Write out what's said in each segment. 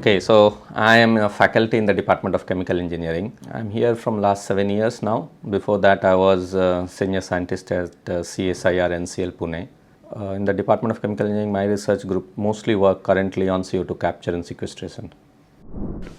Okay, so I am a faculty in the Department of Chemical Engineering. I am here from last 7 years now. Before that, I was a senior scientist at CSIR NCL Pune. In the Department of Chemical Engineering, my research group mostly work currently on CO2 capture and sequestration.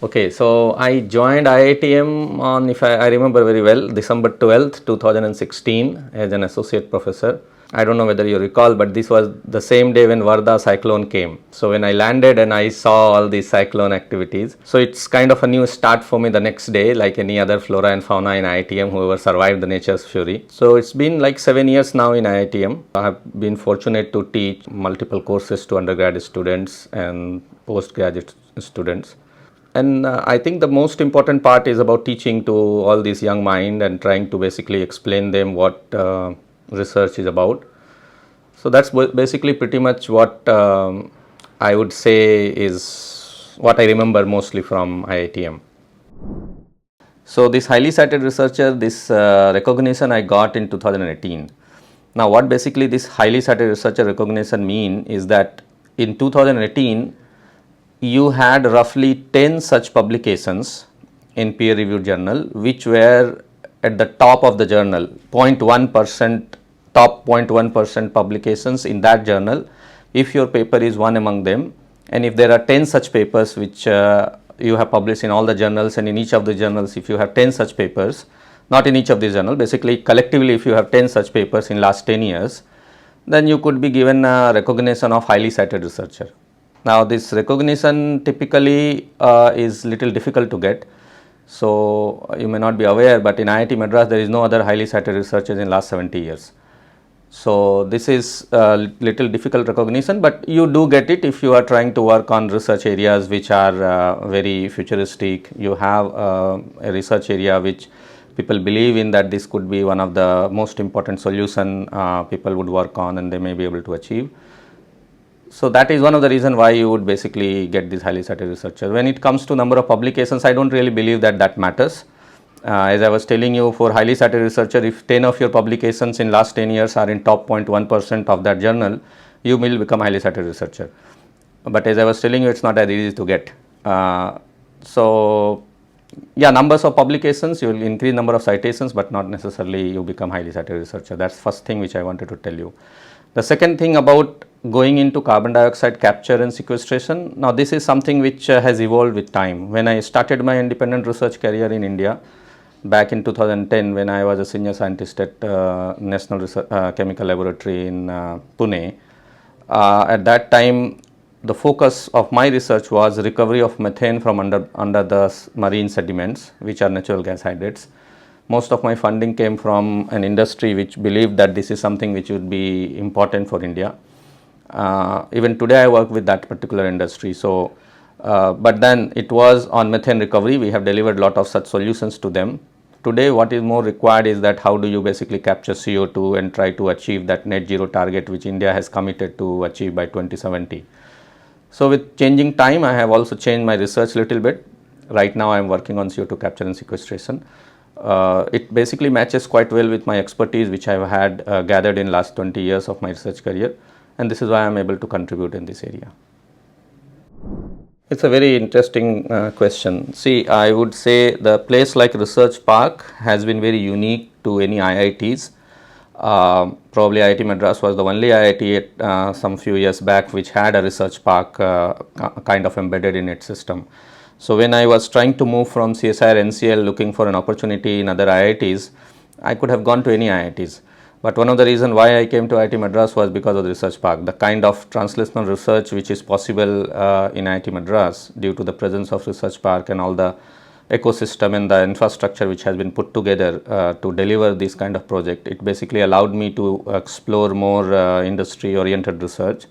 Okay, so I joined IITM on, if I remember very well, December 12th, 2016 as an associate professor. I don't know whether you recall, but this was the same day when Varda cyclone came. So when I landed and I saw all these cyclone activities, so it's kind of a new start for me the next day, like any other flora and fauna in IITM, whoever survived the nature's fury. So it's been like 7 years now in IITM. I have been fortunate to teach multiple courses to undergraduate students and postgraduate students. And I think the most important part is about teaching to all these young minds and trying to basically explain them what research is about. So that's basically pretty much what I would say is what I remember mostly from IITM. So this highly cited researcher, this recognition I got in 2018. Now what basically this highly cited researcher recognition mean is that in 2018 you had roughly 10 such publications in peer reviewed journal which were at the top of the journal, 0.1%, top 0.1% publications in that journal. If your paper is one among them, and if there are 10 such papers which you have published in all the journals, and in each of the journals if you have 10 such papers, not in each of these journals, basically collectively if you have 10 such papers in last 10 years, then you could be given a recognition of highly cited researcher. Now this recognition typically is little difficult to get. So you may not be aware, but in IIT Madras there is no other highly cited researchers in last 70 years. So this is a little difficult recognition, but you do get it if you are trying to work on research areas which are very futuristic. You have a research area which people believe in, that this could be one of the most important solution people would work on and they may be able to achieve. So that is one of the reasons why you would basically get this highly cited researcher. When it comes to number of publications, I don't really believe that matters. As I was telling you, for highly cited researcher, if 10 of your publications in last 10 years are in top 0.1% of that journal, you will become highly cited researcher. But as I was telling you, it's not as easy to get. So yeah, numbers of publications, you will increase number of citations, but not necessarily you become highly cited researcher. That's first thing which I wanted to tell you. The second thing about going into carbon dioxide capture and sequestration, now this is something which has evolved with time. When I started my independent research career in India back in 2010, when I was a senior scientist at National Chemical Laboratory in Pune, at that time the focus of my research was recovery of methane from under the marine sediments, which are natural gas hydrates. Most of my funding came from an industry which believed that this is something which would be important for India. Even today I work with that particular industry. So, but then it was on methane recovery. We have delivered a lot of such solutions to them. Today what is more required is that how do you basically capture CO2 and try to achieve that net zero target which India has committed to achieve by 2070. So with changing time, I have also changed my research a little bit. Right now I am working on CO2 capture and sequestration. It basically matches quite well with my expertise which I have had gathered in last 20 years of my research career, and this is why I am able to contribute in this area. It's a very interesting question. See, I would say the place like Research Park has been very unique to any IITs. Probably IIT Madras was the only IIT at some few years back which had a research park kind of embedded in its system. So when I was trying to move from CSIR NCL looking for an opportunity in other IITs, I could have gone to any IITs. But one of the reasons why I came to IIT Madras was because of the research park. The kind of translational research which is possible in IIT Madras due to the presence of research park and all the ecosystem and the infrastructure which has been put together to deliver this kind of project, it basically allowed me to explore more industry oriented research.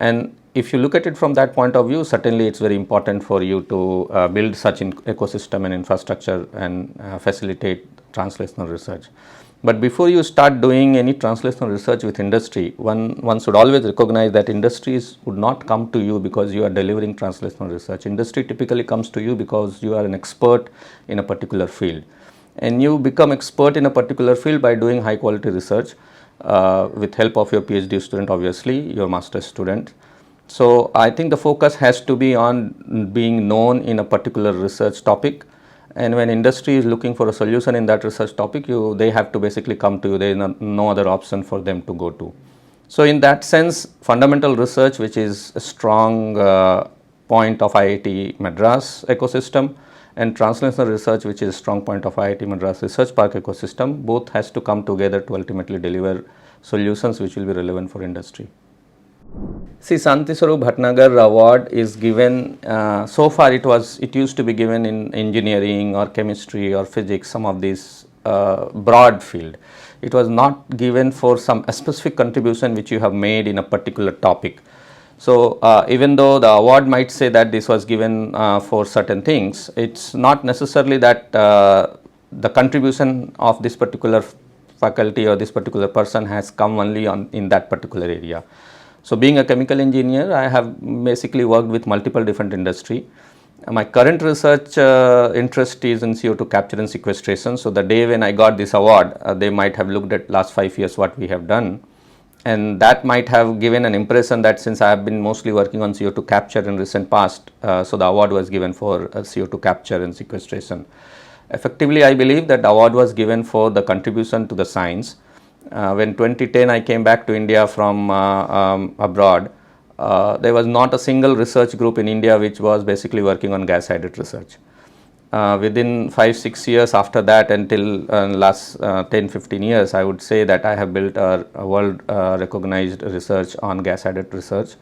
And if you look at it from that point of view, certainly it's very important for you to build such an ecosystem and infrastructure and facilitate translational research. But before you start doing any translational research with industry, one should always recognize that industries would not come to you because you are delivering translational research. Industry typically comes to you because you are an expert in a particular field. And you become expert in a particular field by doing high quality research with help of your PhD student, obviously, your master's student. So I think the focus has to be on being known in a particular research topic, and when industry is looking for a solution in that research topic, they have to basically come to you. There is no other option for them to go to. So in that sense, fundamental research, which is a strong point of IIT Madras ecosystem, and translational research, which is a strong point of IIT Madras Research Park ecosystem, both has to come together to ultimately deliver solutions which will be relevant for industry. See, Santibhanagar Award is given, so far it used to be given in engineering or chemistry or physics, some of these broad field. It was not given for a specific contribution which you have made in a particular topic. So even though the award might say that this was given for certain things, it's not necessarily that the contribution of this particular faculty or this particular person has come only in that particular area. So being a chemical engineer, I have basically worked with multiple different industry. My current research interest is in CO2 capture and sequestration. So the day when I got this award, they might have looked at last 5 years what we have done, and that might have given an impression that since I have been mostly working on CO2 capture in recent past, so the award was given for CO2 capture and sequestration. Effectively, I believe that the award was given for the contribution to the science. When 2010 I came back to India from abroad, there was not a single research group in India which was basically working on gas hydrate research. Within 5-6 years after that, until last 10-15 years, I would say that I have built a world recognized research on gas hydrate research.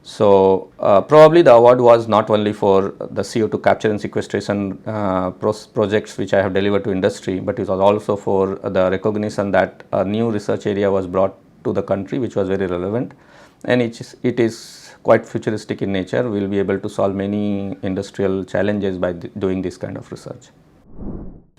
So probably the award was not only for the CO2 capture and sequestration projects which I have delivered to industry, but it was also for the recognition that a new research area was brought to the country which was very relevant, and it is quite futuristic in nature. We will be able to solve many industrial challenges by doing this kind of research.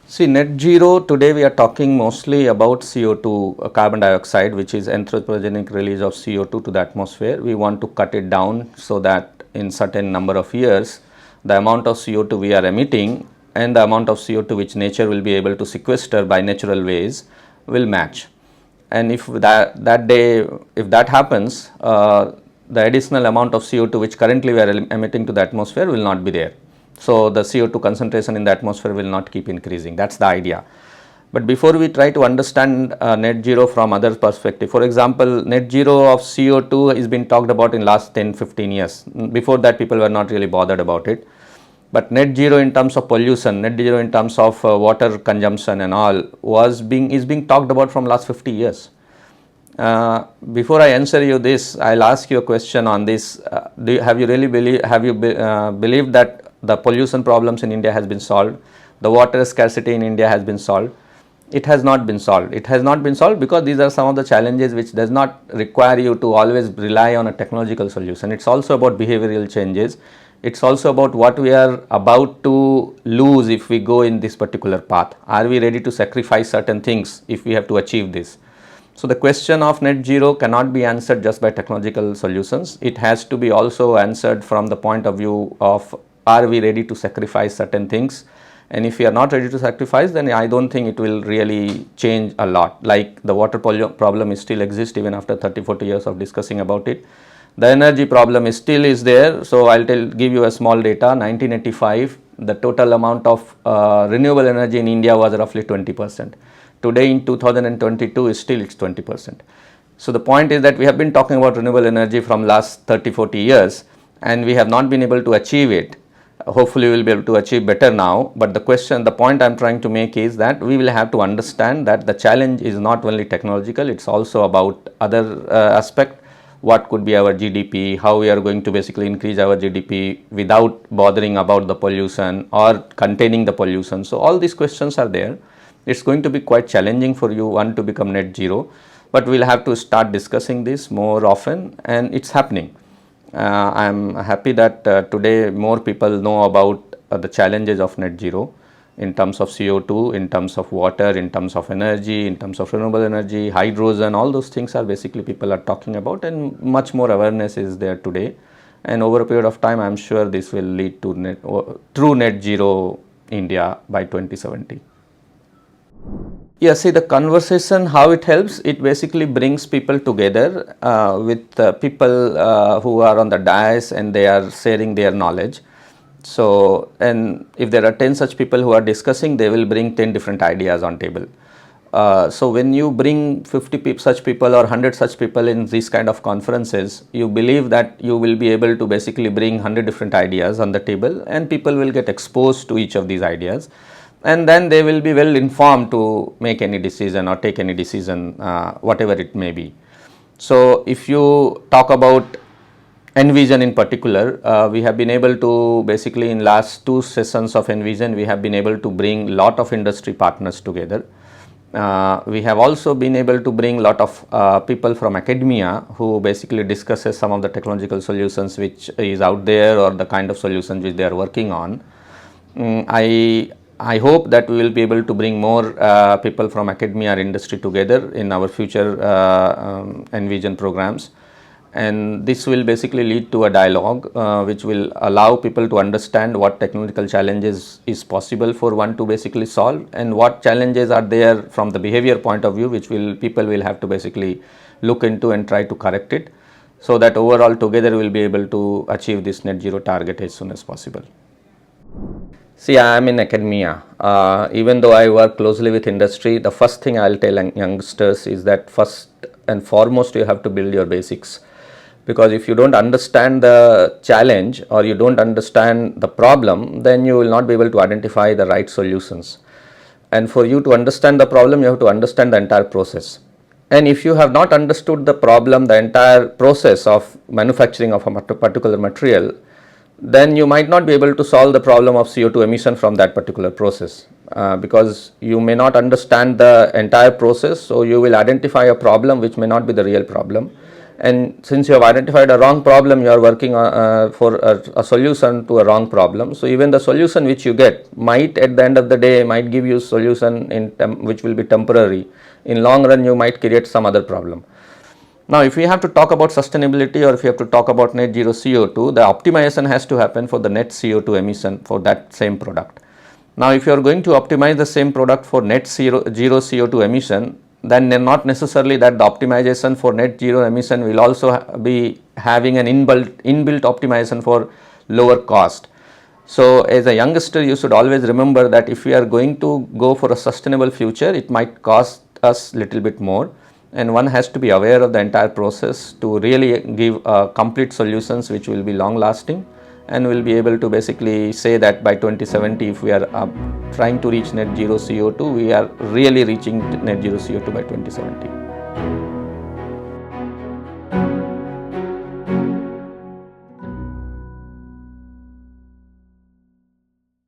See, net zero, today we are talking mostly about CO2, carbon dioxide, which is anthropogenic release of CO2 to the atmosphere. We want to cut it down so that in certain number of years, the amount of CO2 we are emitting and the amount of CO2 which nature will be able to sequester by natural ways will match. And if that happens, the additional amount of CO2 which currently we are emitting to the atmosphere will not be there. So the CO2 concentration in the atmosphere will not keep increasing. That's the idea. But before we try to understand net zero from other perspective, for example, net zero of CO2 is been talked about in last 10-15 years. Before that, people were not really bothered about it. But net zero in terms of pollution, net zero in terms of water consumption and all is being talked about from last 50 years. Before I answer you this, I'll ask you a question on this. Have you believed that the pollution problems in India has been solved? The water scarcity in India has been solved? It has not been solved. It has not been solved because these are some of the challenges which does not require you to always rely on a technological solution. It's also about behavioral changes. It's also about what we are about to lose if we go in this particular path. Are we ready to sacrifice certain things if we have to achieve this? So the question of net zero cannot be answered just by technological solutions. It has to be also answered from the point of view of, are we ready to sacrifice certain things? And if we are not ready to sacrifice, then I don't think it will really change a lot. Like the water problem is still exists even after 30-40 years of discussing about it. The energy problem is still there. So I'll give you a small data. 1985, the total amount of renewable energy in India was roughly 20%. Today in 2022 it's 20%. So the point is that we have been talking about renewable energy from last 30-40 years and we have not been able to achieve it. Hopefully we will be able to achieve better now, but the point I am trying to make is that we will have to understand that the challenge is not only technological, it's also about other aspect. What could be our GDP, how we are going to basically increase our GDP without bothering about the pollution or containing the pollution. So all these questions are there. It's going to be quite challenging for you to become net zero, but we'll have to start discussing this more often, and it's happening. I'm happy that today more people know about the challenges of net zero in terms of CO2, in terms of water, in terms of energy, in terms of renewable energy, hydrogen. All those things are basically people are talking about, and much more awareness is there today. And over a period of time, I'm sure this will lead to true net zero India by 2070. Yeah, see the conversation, how it helps, it basically brings people together with people who are on the dais and they are sharing their knowledge. So, and if there are 10 such people who are discussing, they will bring 10 different ideas on table. So when you bring 50 such people or 100 such people in these kind of conferences, you believe that you will be able to basically bring 100 different ideas on the table and people will get exposed to each of these ideas. And then they will be well informed to make any decision or take any decision, whatever it may be. So if you talk about Envision in particular, we have been able to basically in last 2 sessions of Envision, we have been able to bring lot of industry partners together. We have also been able to bring lot of people from academia who basically discusses some of the technological solutions which is out there or the kind of solutions which they are working on. I hope that we will be able to bring more people from academia or industry together in our future Envision programs, and this will basically lead to a dialogue which will allow people to understand what technological challenges is possible for one to basically solve and what challenges are there from the behavior point of view which people will have to basically look into and try to correct it, so that overall together we will be able to achieve this net zero target as soon as possible. See, I am in academia. Even though I work closely with industry, the first thing I will tell youngsters is that first and foremost you have to build your basics. Because if you don't understand the challenge or you don't understand the problem, then you will not be able to identify the right solutions. And for you to understand the problem, you have to understand the entire process. And if you have not understood the problem, the entire process of manufacturing of a particular material, then you might not be able to solve the problem of CO2 emission from that particular process, because you may not understand the entire process. So you will identify a problem which may not be the real problem, and since you have identified a wrong problem, you are working for a solution to a wrong problem. So even the solution which you get might at the end of the day might give you solution which will be temporary. In long run you might create some other problem. Now, if we have to talk about sustainability or if you have to talk about net zero CO2, the optimization has to happen for the net CO2 emission for that same product. Now, if you are going to optimize the same product for net zero CO2 emission, then not necessarily that the optimization for net zero emission will also be having an inbuilt optimization for lower cost. So, as a youngster, you should always remember that if we are going to go for a sustainable future, it might cost us little bit more. And one has to be aware of the entire process to really give complete solutions which will be long lasting and will be able to basically say that by 2070 if we are trying to reach net zero CO2, we are really reaching net zero CO2 by 2070.